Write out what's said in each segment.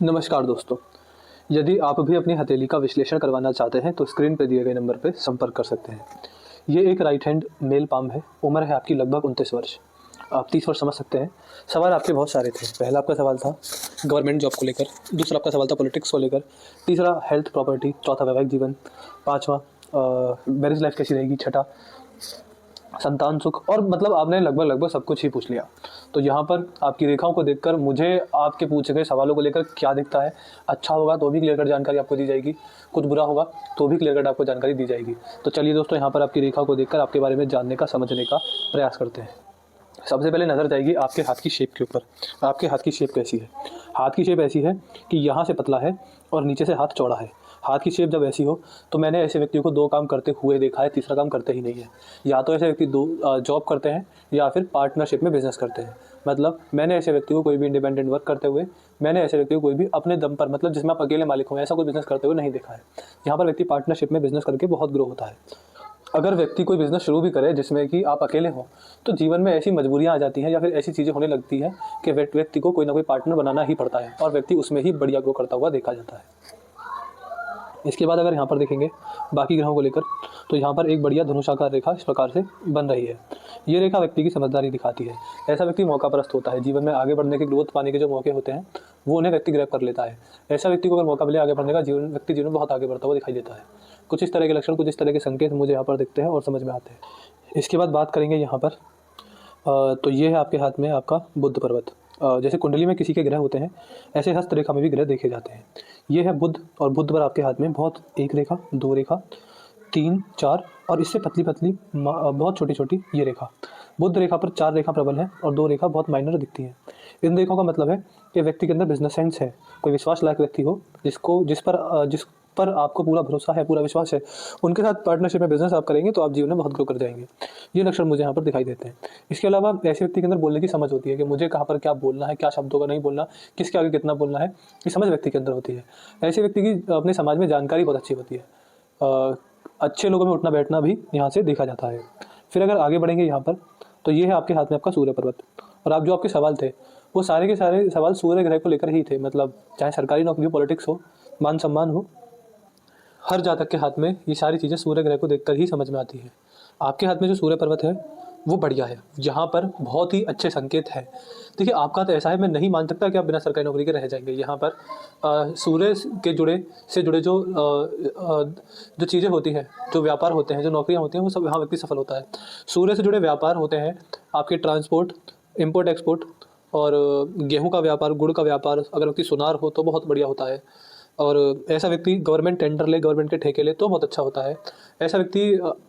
नमस्कार दोस्तों। यदि आप भी अपनी हथेली का विश्लेषण करवाना चाहते हैं तो स्क्रीन पर दिए गए नंबर पर संपर्क कर सकते हैं। ये एक राइट हैंड मेल पाम है। उम्र है आपकी लगभग 29 वर्ष। आप 30 वर्ष समझ सकते हैं। सवाल आपके बहुत सारे थे। पहला आपका सवाल था गवर्नमेंट जॉब को लेकर, दूसरा आपका सवाल था पॉलिटिक्स को लेकर, तीसरा हेल्थ प्रॉपर्टी, चौथा वैवाहिक जीवन, पाँचवा मैरिज लाइफ कैसी रहेगी, छठा संतान सुख, और मतलब आपने लगभग सब कुछ ही पूछ लिया। तो यहाँ पर आपकी रेखाओं को देखकर मुझे आपके पूछे गए सवालों को लेकर क्या दिखता है, अच्छा होगा तो भी क्लियर कट जानकारी आपको दी जाएगी, कुछ बुरा होगा तो भी क्लियर कट आपको जानकारी दी जाएगी। तो चलिए दोस्तों, यहाँ पर आपकी रेखाओं को देखकर आपके बारे में जानने का, समझने का प्रयास करते हैं। सबसे पहले नज़र जाएगी आपके हाथ की शेप के ऊपर। आपके हाथ की शेप कैसी है? हाथ की शेप ऐसी है कि यहाँ से पतला है और नीचे से हाथ चौड़ा है। हाथ की शेप जब ऐसी हो तो मैंने ऐसे व्यक्ति को दो काम करते हुए देखा है, तीसरा काम करते ही नहीं है। या तो ऐसे व्यक्ति दो जॉब करते हैं या फिर पार्टनरशिप में बिजनेस करते हैं। मतलब मैंने ऐसे व्यक्ति को कोई भी इंडिपेंडेंट वर्क करते हुए, मैंने ऐसे व्यक्ति को कोई भी अपने दम पर, मतलब जिसमें आप अकेले मालिक हो, ऐसा कोई बिजनेस करते हुए नहीं देखा है। यहाँ पर व्यक्ति पार्टनरशिप में बिजनेस करके बहुत ग्रो होता है। अगर व्यक्ति कोई बिजनेस शुरू भी करे जिसमें कि आप अकेले हो तो जीवन में ऐसी मजबूरियां आ जाती हैं या फिर ऐसी चीज़ें होने लगती हैं कि व्यक्ति को कोई ना कोई पार्टनर बनाना ही पड़ता है और व्यक्ति उसमें ही बढ़िया ग्रो करता हुआ देखा जाता है। इसके बाद अगर यहाँ पर देखेंगे बाकी ग्रहों को लेकर तो यहाँ पर एक बढ़िया धनुषाकार रेखा इस प्रकार से बन रही है। ये रेखा व्यक्ति की समझदारी दिखाती है। ऐसा व्यक्ति मौकापरस्त होता है। जीवन में आगे बढ़ने के, ग्रोथ पाने के जो मौके होते हैं वो उन्हें व्यक्ति ग्रैब कर लेता है। ऐसा व्यक्ति को अगर मौका मिले आगे बढ़ने का, व्यक्ति जीवन में बहुत आगे बढ़ता हुआ दिखाई देता है। कुछ इस तरह के लक्षण, कुछ इस तरह के संकेत मुझे यहाँ पर दिखते हैं और समझ में आते हैं। इसके बाद बात करेंगे यहाँ पर तो ये है आपके हाथ में आपका बुध पर्वत। जैसे कुंडली में किसी के ग्रह होते हैं ऐसे हस्त रेखा में भी ग्रह देखे जाते हैं। ये है बुध, और बुध पर आपके हाथ में बहुत एक रेखा, दो रेखा, तीन, चार और इससे पतली पतली बहुत छोटी छोटी ये रेखा। बुध रेखा पर चार रेखा प्रबल है और दो रेखा बहुत माइनर दिखती हैं। इन रेखाओं का मतलब है कि व्यक्ति के अंदर बिजनेस सेंस है। कोई विश्वास लायक व्यक्ति हो जिस पर आपको पूरा भरोसा है, पूरा विश्वास है, उनके साथ पार्टनरशिप में बिजनेस आप करेंगे तो आप जीवन में बहुत ग्रो कर जाएंगे। ये लक्षण मुझे यहाँ पर दिखाई देते हैं। इसके अलावा ऐसे व्यक्ति के अंदर बोलने की समझ होती है कि मुझे कहाँ पर क्या बोलना है, क्या शब्दों का नहीं बोलना, किसके आगे कितना बोलना है, ये समझ व्यक्ति के अंदर होती है। ऐसे व्यक्ति की अपने समाज में जानकारी बहुत अच्छी होती है। अच्छे लोगों में उठना बैठना भी यहाँ से देखा जाता है। फिर अगर आगे बढ़ेंगे यहाँ पर तो ये है आपके हाथ में आपका सूर्य पर्वत। और आप जो आपके सवाल थे वो सारे के सारे सवाल सूर्य ग्रह को लेकर ही थे। मतलब चाहे सरकारी नौकरी हो, पॉलिटिक्स हो, मान सम्मान हो, हर जातक के हाथ में ये सारी चीज़ें सूर्य ग्रह को देखकर ही समझ में आती है। आपके हाथ में जो सूर्य पर्वत है वो बढ़िया है। यहाँ पर बहुत ही अच्छे संकेत है। देखिए आपका तो ऐसा है, मैं नहीं मान सकता कि आप बिना सरकारी नौकरी के रह जाएंगे। यहाँ पर सूर्य के जुड़े जो चीज़ें होती हैं, जो व्यापार होते हैं, जो नौकरियाँ होती हैं, वो सब यहाँ व्यक्ति सफल होता है। सूर्य से जुड़े व्यापार होते हैं आपके ट्रांसपोर्ट, इम्पोर्ट एक्सपोर्ट, और गेहूँ का व्यापार, गुड़ का व्यापार। अगर व्यक्ति सुनार हो तो बहुत बढ़िया होता है। और ऐसा व्यक्ति गवर्नमेंट टेंडर ले, गवर्नमेंट के ठेके ले तो बहुत अच्छा होता है। ऐसा व्यक्ति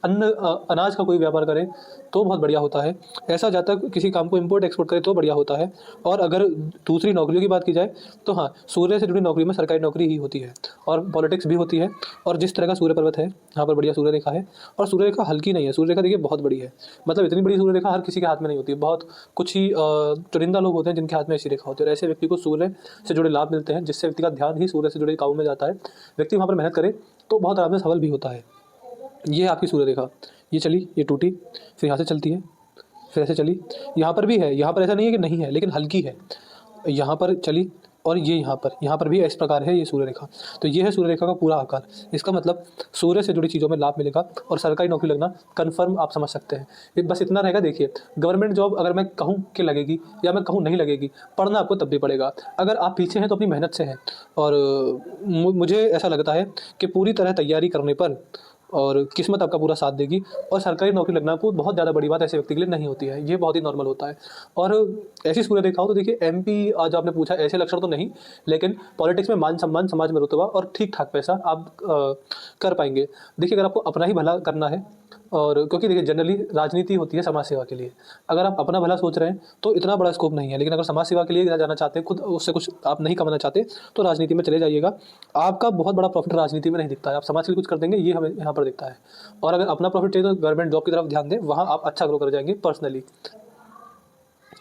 अनाज का कोई व्यापार करे तो बहुत बढ़िया होता है। ऐसा जातक किसी काम को इंपोर्ट एक्सपोर्ट करे तो बढ़िया होता है। और अगर दूसरी नौकरियों की बात की जाए तो हाँ, सूर्य से जुड़ी नौकरी में सरकारी नौकरी ही होती है और पॉलिटिक्स भी होती है। और जिस तरह का सूर्य पर्वत है, यहाँ पर बढ़िया सूर्य रेखा है। और सूर्य रेखा हल्की नहीं है, सूर्य रेखा देखिए बहुत बड़ी है। मतलब इतनी बड़ी सूर्य रेखा हर किसी के हाथ में नहीं होती। बहुत कुछ ही चुनिंदा लोग होते हैं जिनके हाथ में ऐसी रेखा होती है। और ऐसे व्यक्ति को सूर्य से जुड़े लाभ मिलते हैं, जिससे व्यक्ति का ध्यान ही सूर्य से जुड़े कामों में जाता है। व्यक्ति वहाँ पर मेहनत करे तो बहुत आराम से सफल भी होता है। ये है आपकी सूर्य रेखा। ये चली, ये टूटी, फिर यहाँ से चलती है, फिर ऐसे चली। यहाँ पर भी है, यहाँ पर ऐसा नहीं है कि नहीं है, लेकिन हल्की है। यहाँ पर चली और ये यहाँ पर भी इस प्रकार है ये सूर्य रेखा। तो ये है सूर्य रेखा का पूरा आकार। इसका मतलब सूर्य से जुड़ी चीज़ों में लाभ मिलेगा और सरकारी नौकरी लगना कन्फर्म आप समझ सकते हैं। ये बस इतना रहेगा। देखिए गवर्नमेंट जॉब अगर मैं कहूँ कि लगेगी या मैं कहूँ नहीं लगेगी, पढ़ना आपको तब भी पड़ेगा। अगर आप पीछे हैं तो अपनी मेहनत से हैं। और मुझे ऐसा लगता है कि पूरी तरह तैयारी करने पर और किस्मत आपका पूरा साथ देगी। और सरकारी नौकरी लगना को बहुत ज़्यादा बड़ी बात ऐसे व्यक्ति के लिए नहीं होती है। ये बहुत ही नॉर्मल होता है। और ऐसी सूर्य रेखा हो तो देखिए एमपी, आज आपने पूछा ऐसे लक्षण तो नहीं, लेकिन पॉलिटिक्स में मान सम्मान, समाज में रुतबा और ठीक ठाक पैसा आप कर पाएंगे। देखिए अगर आपको अपना ही भला करना है, और क्योंकि देखिए जनरली राजनीति होती है समाज सेवा के लिए। अगर आप अपना भला सोच रहे हैं तो इतना बड़ा स्कोप नहीं है। लेकिन अगर समाज सेवा के लिए जाना चाहते हैं, खुद उससे कुछ आप नहीं कमाना चाहते, तो राजनीति में चले जाइएगा। आपका बहुत बड़ा प्रॉफिट राजनीति में नहीं दिखता है। आप समाज के लिए कुछ कर देंगे, ये हमें यहाँ पर दिखता है। और अगर अपना प्रॉफिट चाहिए तो गवर्नमेंट जॉब की तरफ ध्यान दें, वहाँ आप अच्छा ग्रो कर जाएंगे पर्सनली।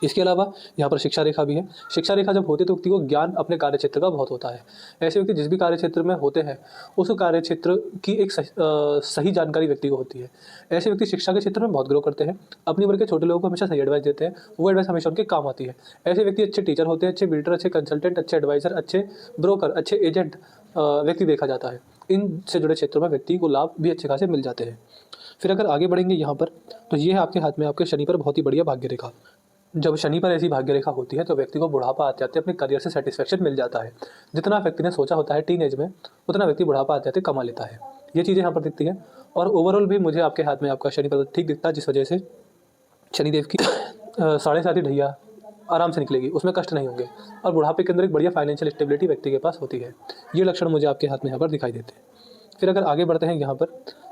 इसके अलावा यहाँ पर शिक्षा रेखा भी है। शिक्षा रेखा जब होती है तो व्यक्ति को ज्ञान अपने कार्यक्षेत्र का बहुत होता है। ऐसे व्यक्ति जिस भी कार्यक्षेत्र में होते हैं उस कार्यक्षेत्र की एक सही जानकारी व्यक्ति को होती है। ऐसे व्यक्ति शिक्षा के क्षेत्र में बहुत ग्रो करते हैं, अपनी उम्र के छोटे लोगों को हमेशा सही एडवाइस देते हैं, वो एडवाइस हमेशा उनके काम आती है। ऐसे व्यक्ति अच्छे टीचर होते हैं, अच्छे बिल्डर, अच्छे कंसल्टेंट, अच्छे एडवाइजर, अच्छे ब्रोकर, अच्छे एजेंट व्यक्ति देखा जाता है। इनसे जुड़े क्षेत्रों में व्यक्ति को लाभ भी अच्छे खासे मिल जाते हैं। फिर अगर आगे बढ़ेंगे यहाँ पर, तो ये है आपके हाथ में आपके शनि पर बहुत ही बढ़िया भाग्य रेखा। जब शनि पर ऐसी भाग्य रेखा होती है तो व्यक्ति को बुढ़ापा आते आते अपने करियर से सेटिस्फेक्शन मिल जाता है। जितना व्यक्ति ने सोचा होता है टीन एज में, उतना व्यक्ति बुढ़ापा आते आते कमा लेता है। ये चीज़ें यहाँ पर दिखती हैं। और ओवरऑल भी मुझे आपके हाथ में आपका शनि पर ठीक दिखता है, जिस वजह से शनिदेव की 7.5 ढैया आराम से निकलेगी, उसमें कष्ट नहीं होंगे और बुढ़ापे के अंदर एक बढ़िया फाइनेंशियल स्टेबिलिटी व्यक्ति के पास होती है। ये लक्षण मुझे आपके हाथ में यहाँ पर दिखाई देते हैं। फिर अगर आगे बढ़ते हैं यहाँ पर,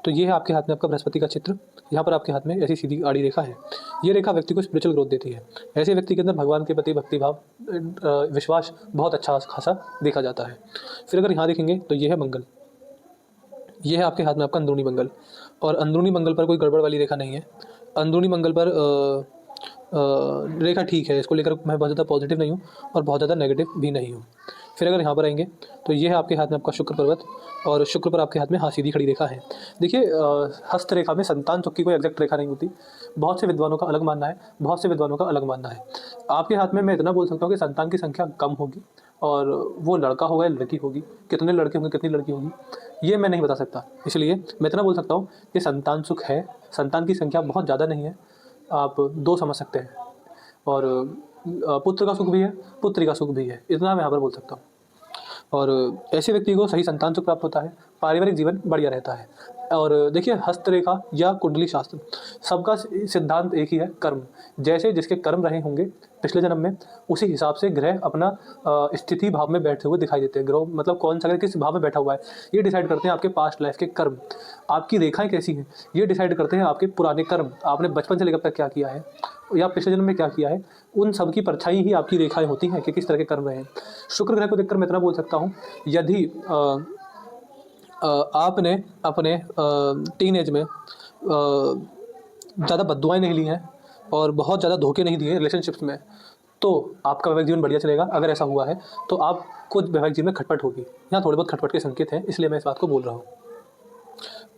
तो ये है आपके हाथ में आपका बृहस्पति का चित्र। यहाँ पर आपके हाथ में ऐसी सीधी आड़ी रेखा है। ये रेखा व्यक्ति को स्पिरिचुअल ग्रोथ देती है। ऐसे व्यक्ति के अंदर भगवान के प्रति भक्तिभाव, विश्वास बहुत अच्छा खासा देखा जाता है। फिर अगर यहाँ देखेंगे तो ये है मंगल। ये है आपके हाथ में आपका अंदरूनी मंगल, और अंदरूनी मंगल पर कोई गड़बड़ वाली रेखा नहीं है। अंदरूनी मंगल पर रेखा ठीक है, इसको लेकर मैं बहुत ज़्यादा पॉजिटिव नहीं हूँ और बहुत ज़्यादा नेगेटिव भी नहीं हूँ। फिर अगर यहाँ पर आएंगे तो ये है आपके हाथ में आपका शुक्र पर्वत, और शुक्र पर आपके हाथ में सीधी खड़ी रेखा है। देखिए, हस्त रेखा में संतान चुक्की कोई एग्जैक्ट रेखा नहीं होती। बहुत से विद्वानों का अलग मानना है, बहुत से विद्वानों का अलग मानना है। आपके हाथ में मैं इतना बोल सकता हूँ कि संतान की संख्या कम होगी, और वो लड़का होगा या लड़की होगी, कितने लड़के होंगे कितनी लड़की होगी ये मैं नहीं बता सकता। इसलिए मैं इतना बोल सकता हूँ कि संतान सुख है, संतान की संख्या बहुत ज़्यादा नहीं है, आप 2 समझ सकते हैं। और पुत्र का सुख भी है, पुत्री का सुख भी है, इतना मैं यहाँ पर बोल सकता हूँ। और ऐसे व्यक्ति को सही संतान सुख प्राप्त होता है, पारिवारिक जीवन बढ़िया रहता है। और देखिए, हस्तरेखा या कुंडली शास्त्र सबका सिद्धांत एक ही है, कर्म। जैसे जिसके कर्म रहे होंगे पिछले जन्म में, उसी हिसाब से ग्रह अपना स्थिति भाव में बैठे हुए दिखाई देते हैं। ग्रह मतलब कौन सा ग्रह किस भाव में बैठा हुआ है, ये डिसाइड करते हैं आपके पास्ट लाइफ के कर्म। आपकी रेखाएं कैसी हैं ये डिसाइड करते हैं आपके पुराने कर्म, आपने बचपन से लेकर तक क्या किया है या पिछले जन्म में क्या किया है, उन सब की परछाई ही आपकी रेखाएं होती हैं कि किस तरह के कर्म रहे हैं। शुक्र ग्रह को देखकर मैं इतना बोल सकता हूँ, यदि आपने अपने टीन एज में ज़्यादा बद्दुआएं नहीं ली हैं और बहुत ज़्यादा धोखे नहीं दिए रिलेशनशिप्स में, तो आपका वैवाहिक जीवन बढ़िया चलेगा। अगर ऐसा हुआ है तो आपको वैवाहिक जीवन में खटपट होगी। यहाँ थोड़े बहुत खटपट के संकेत हैं, इसलिए मैं इस बात को बोल रहा हूँ।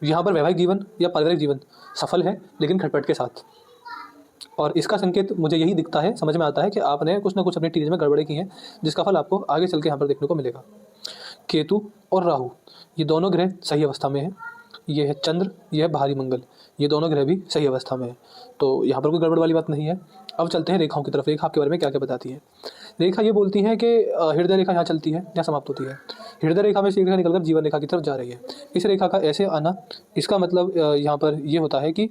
यहाँ पर वैवाहिक जीवन या पारिवारिक जीवन सफल है, लेकिन खटपट के साथ। और इसका संकेत मुझे यही दिखता है, समझ में आता है कि आपने कुछ ना कुछ अपनी टीनेज में गड़बड़े की हैं, जिसका फल आपको आगे चल के यहाँ पर देखने को मिलेगा। केतु और राहु ये दोनों ग्रह सही अवस्था में हैं। ये है चंद्र, ये है भारी मंगल, ये दोनों ग्रह भी सही अवस्था में है, तो यहाँ पर कोई गड़बड़ वाली बात नहीं है। अब चलते हैं रेखाओं की तरफ। रेखा आपके बारे में क्या क्या बताती है। रेखा ये बोलती है कि हृदय रेखा यहाँ चलती है, यहाँ समाप्त होती है। हृदय रेखा में से एक रेखा निकलकर जीवन रेखा की तरफ जा रही है। इस रेखा का ऐसे आना, इसका मतलब यहाँ पर ये होता है कि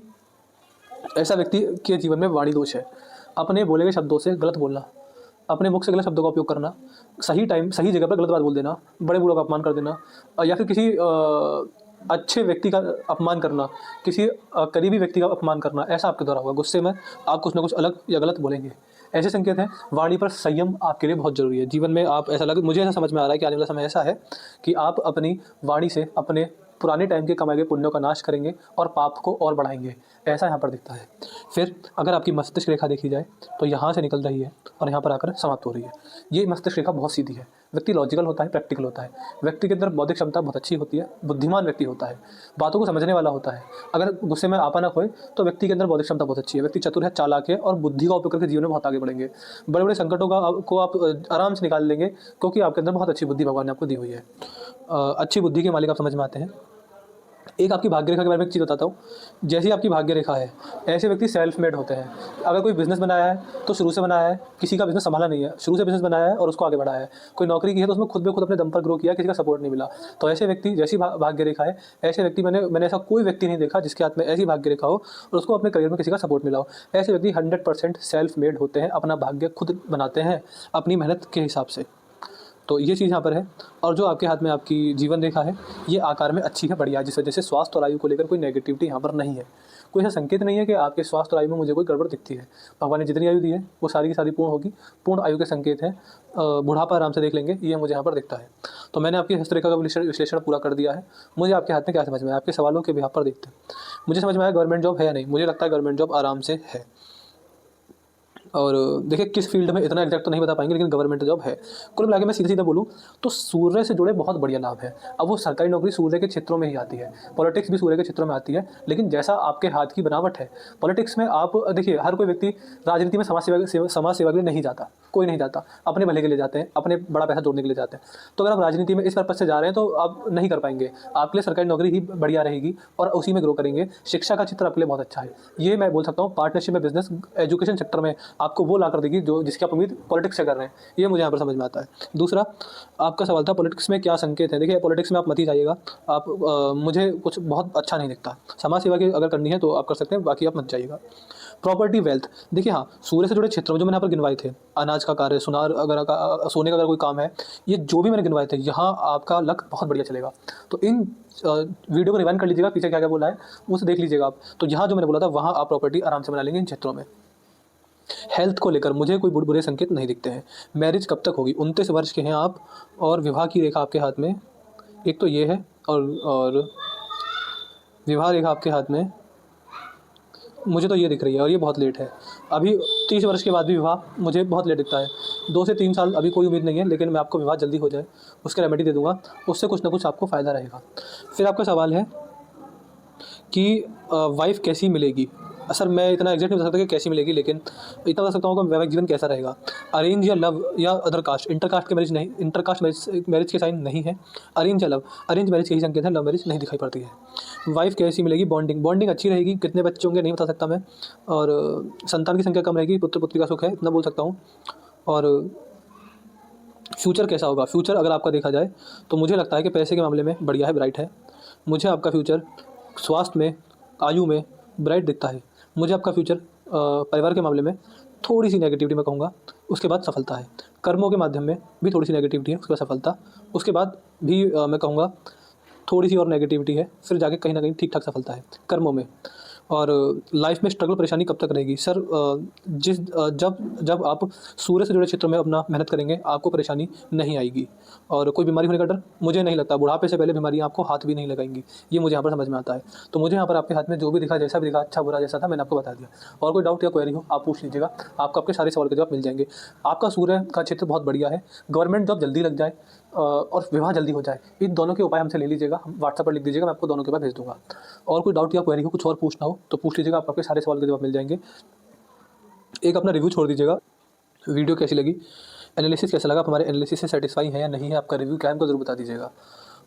ऐसा व्यक्ति के जीवन में वाणी दोष है। अपने बोले गए शब्दों से गलत बोलना, अपने मुख से गलत शब्दों का उपयोग करना, सही टाइम सही जगह पर गलत बात बोल देना, बड़े बूढ़ों का अपमान कर देना, या फिर किसी अच्छे व्यक्ति का अपमान करना, किसी करीबी व्यक्ति का अपमान करना, ऐसा आपके द्वारा होगा। गुस्से में आप कुछ ना कुछ अलग या गलत बोलेंगे, ऐसे संकेत हैं। वाणी पर संयम आपके लिए बहुत जरूरी है। जीवन में आप मुझे ऐसा समझ में आ रहा है कि आने वाला समय ऐसा है कि आप अपनी वाणी से अपने पुराने टाइम के कमाए गए पुण्यों का नाश करेंगे और पाप को और बढ़ाएंगे, ऐसा यहाँ पर दिखता है। फिर अगर आपकी मस्तिष्क रेखा देखी जाए तो यहाँ से निकल रही है और यहाँ पर आकर समाप्त हो रही है। ये मस्तिष्क रेखा बहुत सीधी है। व्यक्ति लॉजिकल होता है, प्रैक्टिकल होता है, व्यक्ति के अंदर बौद्धिक क्षमता बहुत अच्छी होती है, बुद्धिमान व्यक्ति होता है, बातों को समझने वाला होता है। अगर गुस्से में आपा ना खोए तो व्यक्ति के अंदर बौद्धिक क्षमता बहुत अच्छी है, व्यक्ति चतुर है, चालाक है और बुद्धि का उपयोग करके जीवन में बहुत आगे बढ़ेंगे। बड़े बड़े संकटों को आप आराम से निकाल लेंगे, क्योंकि आपके अंदर बहुत अच्छी बुद्धि भगवान ने आपको दी हुई है। अच्छी बुद्धि के मालिक आप समझ में आते हैं। एक आपकी भाग्य रेखा के बारे में एक चीज़ बताता हूँ। जैसी आपकी भाग्य रेखा है, ऐसे व्यक्ति सेल्फ मेड होते हैं। अगर कोई बिजनेस बनाया है तो शुरू से बनाया है, किसी का बिजनेस संभाला नहीं है, शुरू से बिजनेस बनाया है और उसको आगे बढ़ाया है। कोई नौकरी की है तो उसमें खुद ब खुद अपने दम पर ग्रो किया, किसी का सपोर्ट नहीं मिला। तो ऐसे व्यक्ति, जैसी भाग्य रेखा है, ऐसे व्यक्ति मैंने ऐसा कोई व्यक्ति नहीं देखा जिसके हाथ में ऐसी भाग्य रेखा हो और उसको अपने करियर में किसी का सपोर्ट मिला हो। ऐसे व्यक्ति 100% सेल्फ मेड होते हैं, अपना भाग्य खुद बनाते हैं अपनी मेहनत के हिसाब से। तो ये चीज़ यहाँ पर है। और जो आपके हाथ में आपकी जीवन रेखा है, ये आकार में अच्छी है, बढ़िया, जिस वजह से स्वास्थ्य और आयु को लेकर कोई नेगेटिविटी यहाँ पर नहीं है। कोई ऐसा संकेत नहीं है कि आपके स्वास्थ्य और आयु में मुझे कोई गड़बड़ दिखती है। भगवान ने जितनी आयु दी है वो सारी की सारी पूर्ण होगी। पूर्ण आयु के संकेत हैं, बुढ़ापा आराम से देख लेंगे, ये मुझे यहाँ पर दिखता है। तो मैंने आपकी हस्तरेखा का विश्लेषण पूरा कर दिया है। मुझे आपके हाथ में क्या समझ में आया, आपके सवालों के बिहाफ पर देखते हैं। मुझे समझ में आया गवर्नमेंट जॉब है या नहीं। मुझे लगता है गवर्नमेंट जॉब आराम से है। और देखिए किस फील्ड में इतना एग्जैक्ट तो नहीं बता पाएंगे, लेकिन गवर्नमेंट जॉब है। कुल मिला के मैं सीधा सीधा बोलूँ तो सूर्य से जुड़े बहुत बढ़िया लाभ है। अब वो सरकारी नौकरी सूर्य के क्षेत्रों में ही आती है, पॉलिटिक्स भी सूर्य के क्षेत्रों में आती है, लेकिन जैसा आपके हाथ की बनावट है। पॉलिटिक्स में आप देखिए, हर कोई व्यक्ति राजनीति में समाज सेवा के लिए नहीं जाता, कोई नहीं जाता, अपने भले के लिए जाते हैं, अपने बड़ा पैसा जोड़ने के लिए जाते हैं। तो अगर आप राजनीति में इस पर्पज से जा रहे हैं तो आप नहीं कर पाएंगे, आपके लिए सरकारी नौकरी ही बढ़िया रहेगी और उसी में ग्रो करेंगे। शिक्षा का क्षेत्र आपके लिए बहुत अच्छा है, ये मैं बोल सकता हूँ। पार्टनरशिप में बिजनेस, एजुकेशन सेक्टर में आपको वो ला कर देगी जो जिसकी आप उम्मीद पॉलिटिक्स से कर रहे हैं, ये मुझे यहाँ पर समझ में आता है। दूसरा आपका सवाल था पॉलिटिक्स में क्या संकेत है। देखिए पॉलिटिक्स में आप मत ही जाइएगा, आप मुझे कुछ बहुत अच्छा नहीं दिखता। समाज सेवा की अगर करनी है तो आप कर सकते हैं, बाकी आप मत जाइएगा। प्रॉपर्टी वेल्थ, देखिए हाँ, सूर्य से जुड़े क्षेत्रों में जो मैंने यहाँ पर गिनवाए थे, अनाज का कार्य, सुनार अगर सोने का अगर कोई काम है, ये जो भी मैंने गिनवाए थे, यहाँ आपका लक बहुत बढ़िया चलेगा। तो इन वीडियो को रिवाइंड कर लीजिएगा, पीछे क्या क्या बोला है उसे देख लीजिएगा आप। तो यहाँ जो मैंने बोला था वहाँ आप प्रॉपर्टी आराम से बना लेंगे इन क्षेत्रों में। हेल्थ को लेकर मुझे कोई बुरे संकेत नहीं दिखते हैं। मैरिज कब तक होगी, 29 वर्ष के हैं आप और विवाह की रेखा आपके हाथ में, एक तो ये है और विवाह रेखा आपके हाथ में मुझे तो ये दिख रही है और ये बहुत लेट है। अभी 30 वर्ष के बाद भी विवाह मुझे बहुत लेट दिखता है। 2 से 3 साल अभी कोई उम्मीद नहीं है, लेकिन मैं आपको विवाह जल्दी हो जाए उसके रेमेडी दे दूंगा, उससे कुछ ना कुछ आपको फ़ायदा रहेगा। फिर आपका सवाल है कि वाइफ कैसी मिलेगी। सर मैं इतना एग्जैक्ट नहीं बता सकता कि कैसी मिलेगी, लेकिन इतना बता सकता हूँ कि वैवाहिक जीवन कैसा रहेगा। अरेंज या लव या अदर कास्ट, इंटर कास्ट के मैरिज नहीं, इंटर कास्ट मैरिज के साइन नहीं है। अरेंज या लव, अरेंज मैरिज के ही संकेत है, लव मैरिज नहीं दिखाई पड़ती है। वाइफ कैसी मिलेगी, बॉन्डिंग अच्छी रहेगी। कितने बच्चे होंगे नहीं बता सकता मैं, और संतान की संख्या कम रहेगी, पुत्र पुत्री का सुख है, इतना बोल सकता हूँ। और फ्यूचर कैसा होगा, फ्यूचर अगर आपका देखा जाए तो मुझे लगता है कि पैसे के मामले में बढ़िया है, ब्राइट है। मुझे आपका फ्यूचर स्वास्थ्य में, आयु में ब्राइट दिखता है। मुझे आपका फ्यूचर परिवार के मामले में थोड़ी सी नेगेटिविटी मैं कहूँगा, उसके बाद सफलता है। कर्मों के माध्यम में भी थोड़ी सी नेगेटिविटी है, उसके बाद सफलता, उसके बाद भी मैं कहूँगा थोड़ी सी और नेगेटिविटी है, फिर जाके कहीं ना कहीं ठीक ठाक सफलता है कर्मों में। और लाइफ में स्ट्रगल परेशानी कब तक रहेगी सर, जब आप सूर्य से जुड़े क्षेत्रों में अपना मेहनत करेंगे आपको परेशानी नहीं आएगी। और कोई बीमारी होने का डर मुझे नहीं लगता, बुढ़ापे से पहले बीमारियाँ आपको हाथ भी नहीं लगाएंगी, ये मुझे यहाँ पर समझ में आता है। तो मुझे यहाँ पर आपके हाथ में जो भी दिखा, जैसा भी दिखा, अच्छा बुरा जैसा था, मैंने आपको बता दिया। और कोई डाउट या क्वेरी हो आप पूछ लीजिएगा, आपको आपके सारे सवाल के जवाब मिल जाएंगे। आपका सूर्य का क्षेत्र बहुत बढ़िया है, गवर्नमेंट जॉब जल्दी लग जाए और विवाह जल्दी हो जाए, इन दोनों के उपाय हमसे ले लीजिएगा, हम व्हाट्सएप पर लिख दीजिएगा, मैं आपको दोनों के उपाय भेज दूँगा। और कोई डाउट या क्वेरी हो, कुछ और पूछना हो तो पूछ लीजिएगा, आपके सारे सवाल के जवाब मिल जाएंगे। एक अपना रिव्यू छोड़ दीजिएगा, वीडियो कैसी लगी, एनालिसिस कैसा लगा, आप हमारे एनालिसिस से सेटिस्फाई है या नहीं है, आपका रिव्यू क्या है हमको जरूर बता दीजिएगा।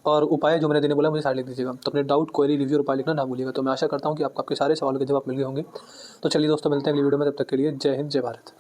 और उपाय जो मैंने देने बोला मुझे सारे लिख दीजिएगा। तो अपने डाउट, क्वेरी, रिव्यू और उपाय लिखना ना भूलिएगा। तो मैं आशा करता हूँ कि आपको आपके सारे सवालों के जवाब मिल गए होंगे। तो चलिए दोस्तों, मिलते हैं अगली वीडियो में, तब तक के लिए जय हिंद, जय भारत।